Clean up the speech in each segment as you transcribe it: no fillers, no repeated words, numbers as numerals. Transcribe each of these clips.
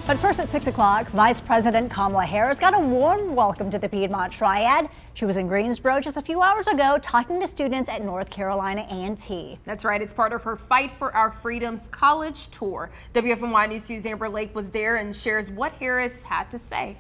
But first at 6 o'clock, Vice President Kamala Harris got a warm welcome to the Piedmont Triad. She was in Greensboro just a few hours ago talking to students at North Carolina A&T. That's right. It's part of her Fight for Our Freedoms college tour. WFMY News 2's Amber Lake was there and shares what Harris had to say.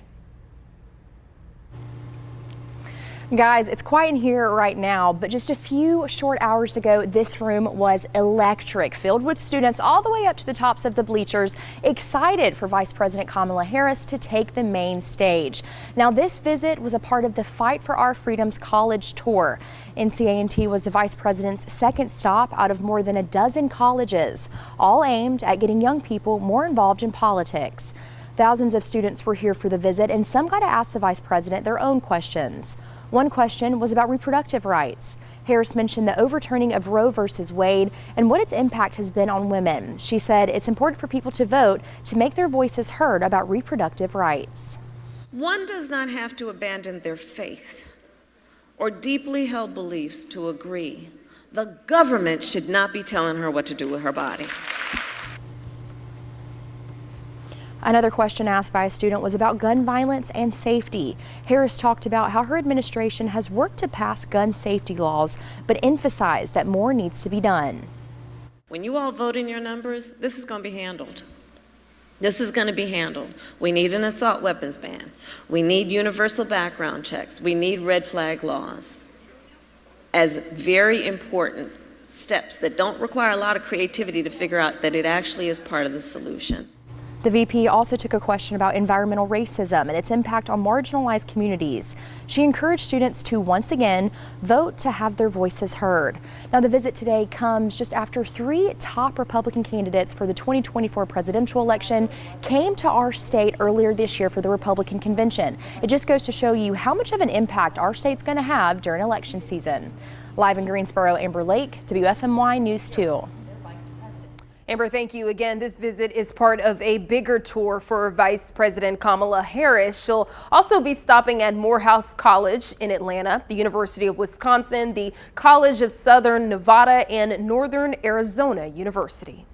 Guys, it's quiet in here right now, but just a few short hours ago, this room was electric, filled with students all the way up to the tops of the bleachers, excited for Vice President Kamala Harris to take the main stage. Now, this visit was a part of the Fight for Our Freedoms college tour. NC A&T was the Vice President's second stop out of more than a dozen colleges, all aimed at getting young people more involved in politics. Thousands of students were here for the visit, and some got to ask the Vice President their own questions. One question was about reproductive rights. Harris mentioned the overturning of Roe versus Wade and what its impact has been on women. She said it's important for people to vote to make their voices heard about reproductive rights. One does not have to abandon their faith or deeply held beliefs to agree. The government should not be telling her what to do with her body. Another question asked by a student was about gun violence and safety. Harris talked about how her administration has worked to pass gun safety laws, but emphasized that more needs to be done. When you all vote in your numbers, this is going to be handled. This is going to be handled. We need an assault weapons ban. We need universal background checks. We need red flag laws as very important steps that don't require a lot of creativity to figure out that it actually is part of the solution. The VP also took a question about environmental racism and its impact on marginalized communities. She encouraged students to once again vote to have their voices heard. Now, the visit today comes just after three top Republican candidates for the 2024 presidential election came to our state earlier this year for the Republican convention. It just goes to show you how much of an impact our state's going to have during election season. Live in Greensboro, Amber Lake, WFMY News 2. Amber, thank you again. This visit is part of a bigger tour for Vice President Kamala Harris. She'll also be stopping at Morehouse College in Atlanta, the University of Wisconsin, the College of Southern Nevada, and Northern Arizona University.